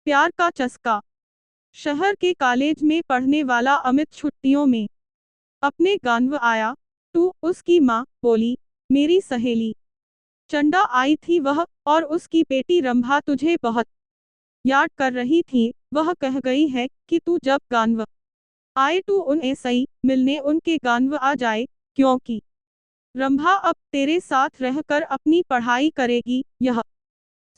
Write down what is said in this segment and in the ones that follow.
प्यार का चस्का। शहर के कॉलेज में पढ़ने वाला अमित छुट्टियों में अपने गांव आया। तू उसकी माँ बोली, मेरी सहेली चंदा आई थी वह, और उसकी बेटी रंभा तुझे बहुत याद कर रही थी। वह कह गई है कि तू जब गांव आए तू उन्हें सही मिलने उनके गांव आ जाए, क्योंकि रंभा अब तेरे साथ रहकर अपनी पढ़ाई करेगी। यह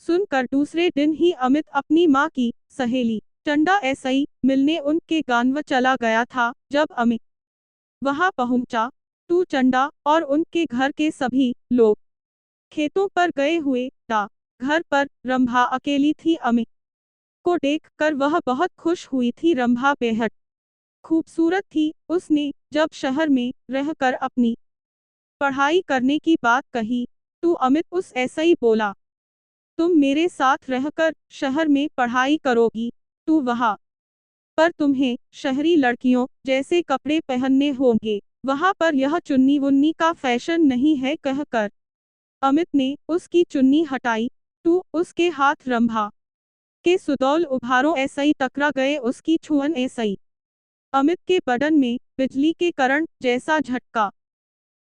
सुनकर दूसरे दिन ही अमित अपनी माँ की सहेली चंदा ऐसई मिलने उनके गांव चला गया था। जब अमित वहां पहुंचा तो चंदा और उनके घर के सभी लोग खेतों पर गए हुए था। घर पर रंभा अकेली थी। अमित को देखकर वह बहुत खुश हुई थी। रंभा बेहद खूबसूरत थी। उसने जब शहर में रहकर अपनी पढ़ाई करने की बात कही तो अमित उस ऐसा ही बोला, तुम मेरे साथ रहकर शहर में पढ़ाई करोगी तो वहाँ पर तुम्हें शहरी लड़कियों जैसे कपड़े पहनने होंगे, वहाँ पर यह चुन्नी वुन्नी का फैशन नहीं है। कहकर अमित ने उसकी चुन्नी हटाई तो उसके हाथ रंभा के सुडौल उभारों ऐसा ही टकरा गए। उसकी छुअन ऐसा ही अमित के बदन में बिजली के करंट जैसा झटका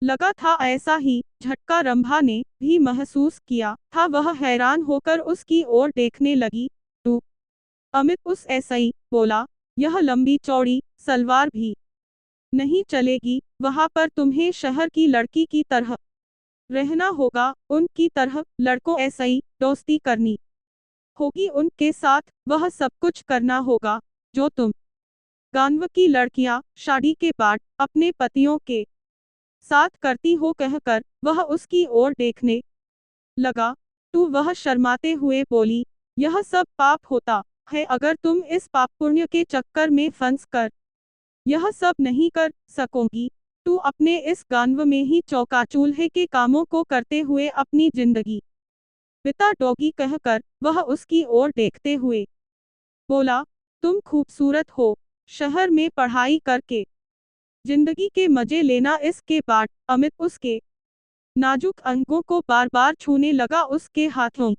लगा था। ऐसा ही झटका रंभा ने भी महसूस किया था। वह हैरान होकर उसकी ओर देखने लगी तो अमित उस ऐसा ही बोला, यह लंबी चौड़ी सलवार भी नहीं चलेगी, वहाँ पर तुम्हें शहर की लड़की की तरह रहना होगा। उनकी तरह लड़कों ऐसा ही दोस्ती करनी होगी, उनके साथ वह सब कुछ करना होगा जो तुम गांव की लड़कियां शादी के बाद अपने पतियों के साथ करती हो। कहकर वह उसकी ओर देखने लगा तो वह शर्माते हुए बोली, यह सब पाप होता है। अगर तुम इस पाप पुण्य के चक्कर में फंस कर यह सब नहीं कर सकोगी तो अपने इस गांव में ही चौका चूल्हे के कामों को करते हुए अपनी जिंदगी बिता दोगी। कहकर वह उसकी ओर देखते हुए बोला, तुम खूबसूरत हो, शहर में पढ़ाई करके जिंदगी के मजे लेना। इसके बाद अमित उसके नाजुक अंगों को बार बार छूने लगा। उसके हाथों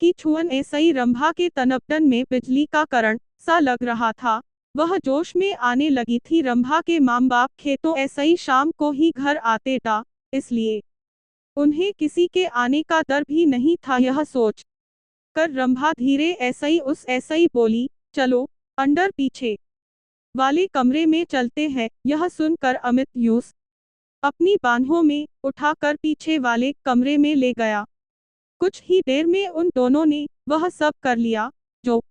की छुअन ऐसा ही रंभा के तनबदन में बिजली का करंट सा लग रहा था। वह जोश में आने लगी थी। रंभा के माँ बाप खेतों ऐसा ही शाम को ही घर आते था, इसलिए उन्हें किसी के आने का डर भी नहीं था। यह सोच कर रंभा धीरे ऐसा ही उस ऐसा ही बोली, चलो अंदर पीछे वाले कमरे में चलते हैं। यह सुनकर अमित यूस अपनी बाहों में उठाकर पीछे वाले कमरे में ले गया। कुछ ही देर में उन दोनों ने वह सब कर लिया जो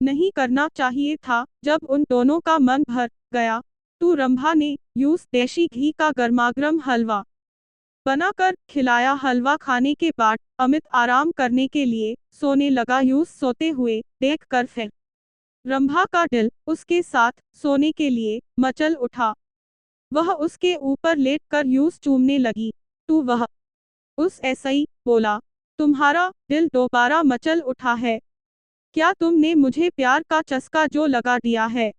नहीं करना चाहिए था। जब उन दोनों का मन भर गया तो रंभा ने यूस देशी घी का गर्मागर्म हलवा बनाकर खिलाया। हलवा खाने के बाद अमित आराम करने के लिए सोने लगा। यूस सोते हुए देखकर फिर रंभा का दिल उसके साथ सोने के लिए मचल उठा। वह उसके ऊपर लेटकर यूस चूमने लगी तो वह उस ऐसा ही बोला, तुम्हारा दिल दोबारा मचल उठा है क्या? तुमने मुझे प्यार का चस्का जो लगा दिया है।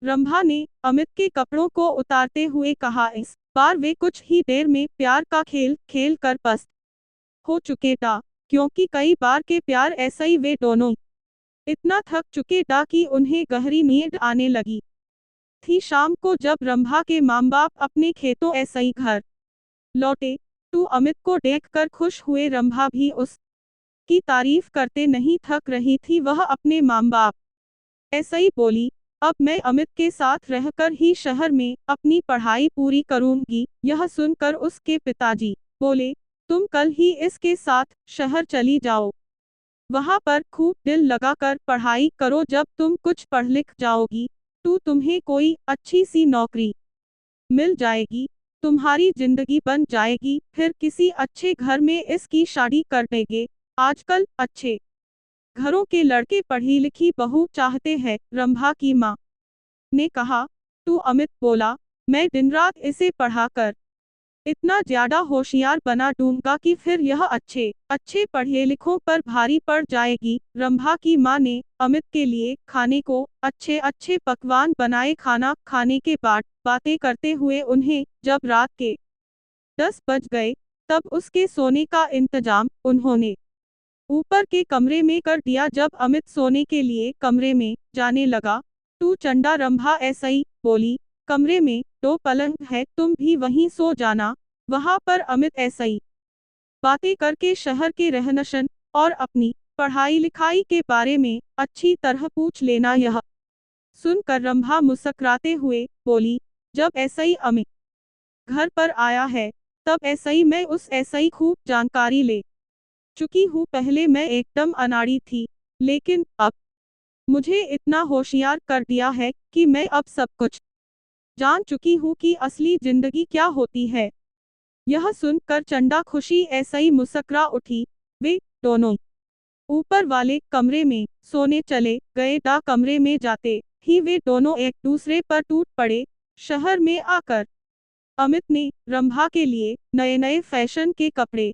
रंभा ने अमित के कपड़ों को उतारते हुए कहा। इस बार वे कुछ ही देर में प्यार का खेल खेल कर पस्त हो चुके था, क्योंकि कई बार के प्यार ऐसा ही वे दोनों इतना थक चुके था कि उन्हें गहरी नींद आने लगी थी। शाम को जब रंभा के माँ बाप अपने खेतों ऐसा ही घर लौटे तो अमित को देखकर खुश हुए। रंभा भी उस की तारीफ करते नहीं थक रही थी। वह अपने माँ बाप ऐसा ही बोली, अब मैं अमित के साथ रहकर ही शहर में अपनी पढ़ाई पूरी करूंगी। यह सुनकर उसके पिताजी बोले, तुम कल ही इसके साथ शहर चली जाओ, वहाँ पर खूब दिल लगाकर पढ़ाई करो। जब तुम कुछ पढ़ लिख जाओगी तो तुम्हें कोई अच्छी सी नौकरी मिल जाएगी, तुम्हारी जिंदगी बन जाएगी, फिर किसी अच्छे घर में इसकी शादी कर देंगे। आजकल अच्छे घरों के लड़के पढ़ी लिखी बहू चाहते हैं। रंभा की माँ ने कहा तो अमित बोला, मैं दिन रात इसे पढ़ाकर इतना ज्यादा होशियार बना दूंगा कि फिर यह अच्छे अच्छे पढ़े लिखों पर भारी पड़ जाएगी। रंभा की माँ ने अमित के लिए खाने को अच्छे अच्छे पकवान बनाए। खाना खाने के बाद बातें करते हुए उन्हें जब रात के 10 बज गए तब उसके सोने का इंतजाम उन्होंने ऊपर के कमरे में कर दिया। जब अमित सोने के लिए कमरे में जाने लगा, तू चंडा रंभा ऐसा ही बोली, कमरे में 2 पलंग है, तुम भी वहीं सो जाना। वहां पर अमित ऐसा ही बातें करके शहर के रहनशन और अपनी पढ़ाई लिखाई के बारे में अच्छी तरह पूछ लेना। यह सुनकर रंभा मुस्कुराते हुए बोली, जब ऐसा ही अमित घर पर आया है, तब ऐसा ही मैं उस ऐसा ही खूब जानकारी ले चुकी हूँ। पहले मैं एकदम अनाड़ी थी, लेकिन अब मुझे इतना होशियार कर दिया है कि मैं अब सब कुछ जान चुकी हूँ कि असली जिंदगी क्या होती है। यह सुनकर चंडा खुशी ऐसा ही मुस्कुरा उठी। वे दोनों ऊपर वाले कमरे में सोने चले गए। कमरे में जाते ही वे दोनों एक दूसरे पर टूट पड़े। शहर में आकर अमित ने रंभा के लिए नए नए फैशन के कपड़े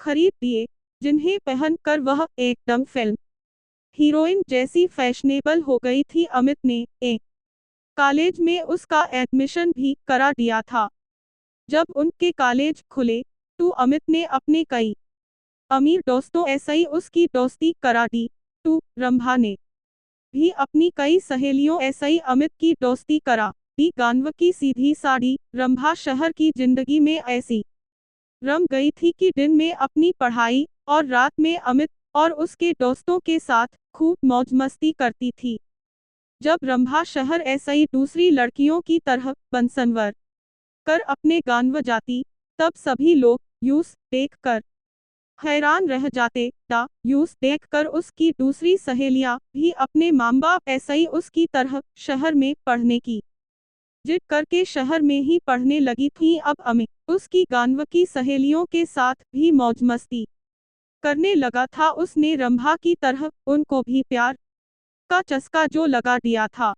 खरीद दिए, जिन्हें पहनकर वह एकदम फिल्म हीरोइन जैसी फैशनेबल हो गई थी। अमित ने एक कॉलेज में उसका एडमिशन भी करा दिया था। जब उनके कॉलेज खुले, तो अमित ने अपने कई अमीर दोस्तों ऐसा ही उसकी दोस्ती करा दी। तो रंभा ने भी अपनी कई सहेलियों ऐसा ही अमित की दोस्ती करा दी। गानव की सीधी साड़ी रंभा शहर की जिंदगी में ऐसी रम गई थी कि दिन में अपनी पढ़ाई और रात में अमित और उसके दोस्तों के साथ खूब मौज मस्ती करती थी। जब रंभा शहर ऐसा ही दूसरी लड़कियों की तरह बनसनवर कर अपने गानव जाती, तब सभी लोग यूस देखकर हैरान रह जाते। यूस देखकर उसकी दूसरी सहेलियां भी अपने माँ बाप ऐसा ही उसकी तरह शहर में पढ़ने की जिद करके शहर में ही पढ़ने लगी थी। अब अमित उसकी गानव की सहेलियों के साथ भी मौज मस्ती करने लगा था। उसने रंभा की तरह उनको भी प्यार का चस्का जो लगा दिया था।